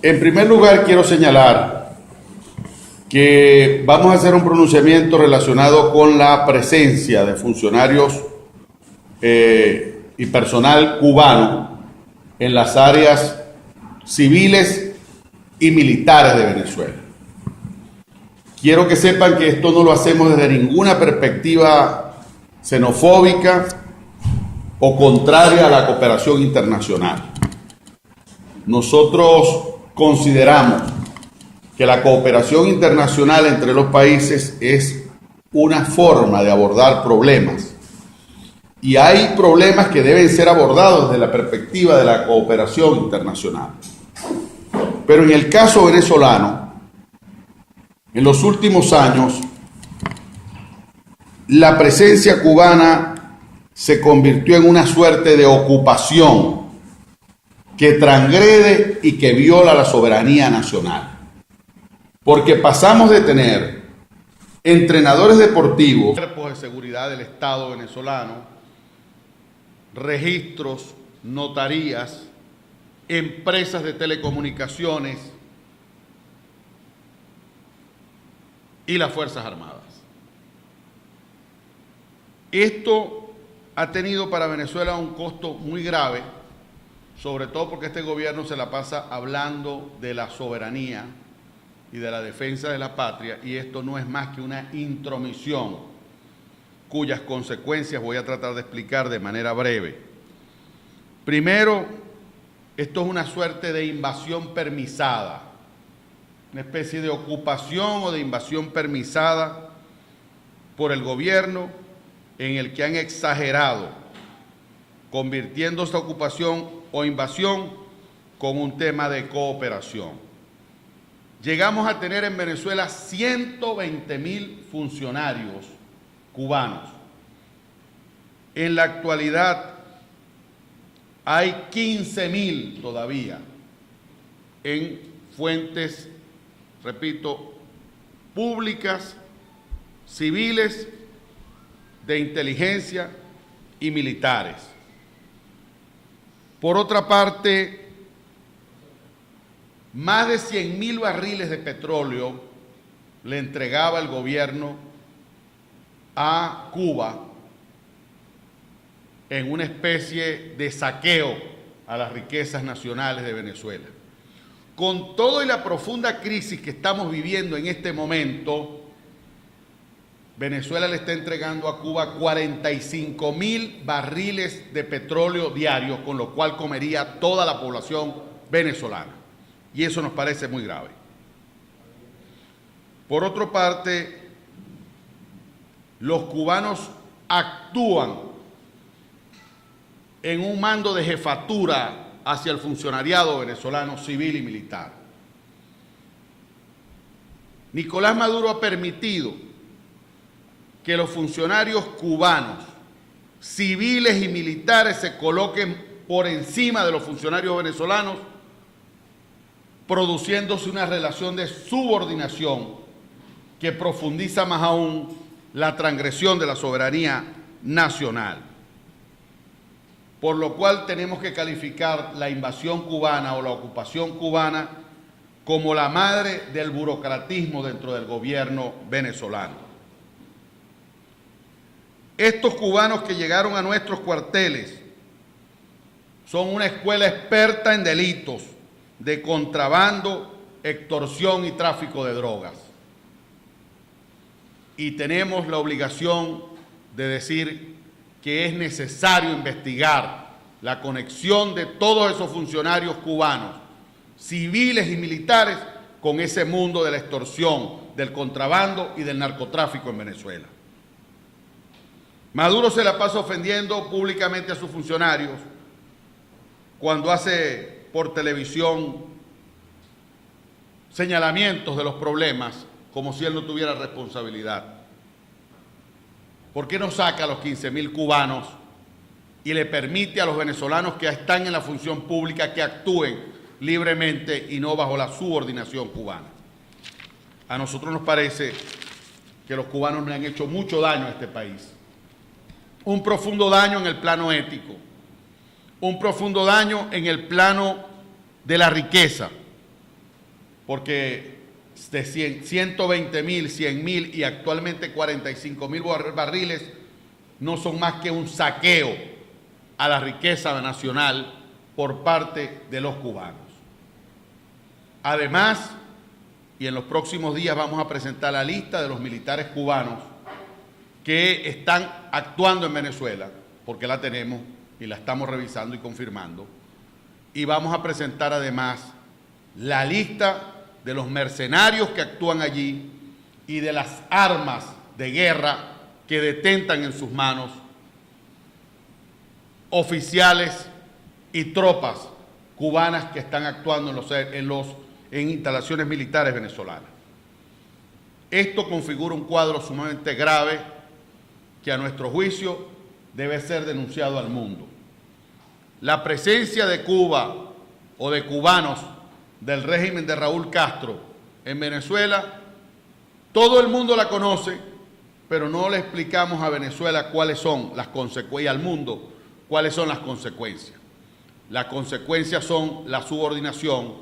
En primer lugar, quiero señalar que vamos a hacer un pronunciamiento relacionado con la presencia de funcionarios y personal cubano en las áreas civiles y militares de Venezuela. Quiero que sepan que esto no lo hacemos desde ninguna perspectiva xenofóbica o contraria a la cooperación internacional. Nosotros consideramos que la cooperación internacional entre los países es una forma de abordar problemas. Y hay problemas que deben ser abordados desde la perspectiva de la cooperación internacional. Pero en el caso venezolano, en los últimos años, la presencia cubana se convirtió en una suerte de ocupación que transgrede y que viola la soberanía nacional. Porque pasamos de tener entrenadores deportivos, cuerpos de seguridad del Estado venezolano, registros, notarías, empresas de telecomunicaciones y las Fuerzas Armadas. Esto ha tenido para Venezuela un costo muy grave, sobre todo porque este gobierno se la pasa hablando de la soberanía y de la defensa de la patria, y esto no es más que una intromisión cuyas consecuencias voy a tratar de explicar de manera breve. Primero, esto es una suerte de invasión permisada, una especie de ocupación o de invasión permisada por el gobierno en el que han exagerado, convirtiendo esta ocupación o invasión con un tema de cooperación. Llegamos a tener en Venezuela 120.000 funcionarios cubanos. En la actualidad hay 15.000 todavía en fuentes, repito, públicas, civiles, de inteligencia y militares. Por otra parte, más de 100.000 barriles de petróleo le entregaba el gobierno a Cuba en una especie de saqueo a las riquezas nacionales de Venezuela. Con todo y la profunda crisis que estamos viviendo en este momento, Venezuela le está entregando a Cuba 45.000 barriles de petróleo diarios, con lo cual comería toda la población venezolana. Y eso nos parece muy grave. Por otra parte, los cubanos actúan en un mando de jefatura hacia el funcionariado venezolano civil y militar. Nicolás Maduro ha permitido que los funcionarios cubanos, civiles y militares, se coloquen por encima de los funcionarios venezolanos, produciéndose una relación de subordinación que profundiza más aún la transgresión de la soberanía nacional. Por lo cual tenemos que calificar la invasión cubana o la ocupación cubana como la madre del burocratismo dentro del gobierno venezolano. Estos cubanos que llegaron a nuestros cuarteles son una escuela experta en delitos de contrabando, extorsión y tráfico de drogas. Y tenemos la obligación de decir que es necesario investigar la conexión de todos esos funcionarios cubanos, civiles y militares, con ese mundo de la extorsión, del contrabando y del narcotráfico en Venezuela. Maduro se la pasa ofendiendo públicamente a sus funcionarios cuando hace por televisión señalamientos de los problemas como si él no tuviera responsabilidad. ¿Por qué no saca a los 15.000 cubanos y le permite a los venezolanos que están en la función pública que actúen libremente y no bajo la subordinación cubana? A nosotros nos parece que los cubanos le han hecho mucho daño a este país. Un profundo daño en el plano ético, un profundo daño en el plano de la riqueza, porque de 120.000, 100.000 y actualmente 45.000 barriles no son más que un saqueo a la riqueza nacional por parte de los cubanos. Además, y en los próximos días vamos a presentar la lista de los militares cubanos que están actuando en Venezuela, porque la tenemos y la estamos revisando y confirmando, y vamos a presentar además la lista de los mercenarios que actúan allí y de las armas de guerra que detentan en sus manos oficiales y tropas cubanas que están actuando en instalaciones militares venezolanas. Esto configura un cuadro sumamente grave que a nuestro juicio debe ser denunciado al mundo. La presencia de Cuba o de cubanos del régimen de Raúl Castro en Venezuela, todo el mundo la conoce, pero no le explicamos a Venezuela cuáles son las consecuencias, y al mundo cuáles son las consecuencias. Las consecuencias son la subordinación,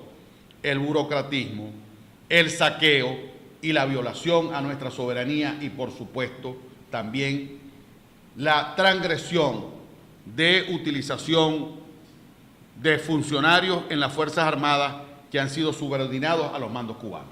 el burocratismo, el saqueo y la violación a nuestra soberanía y, por supuesto, también la transgresión de utilización de funcionarios en las Fuerzas Armadas que han sido subordinados a los mandos cubanos.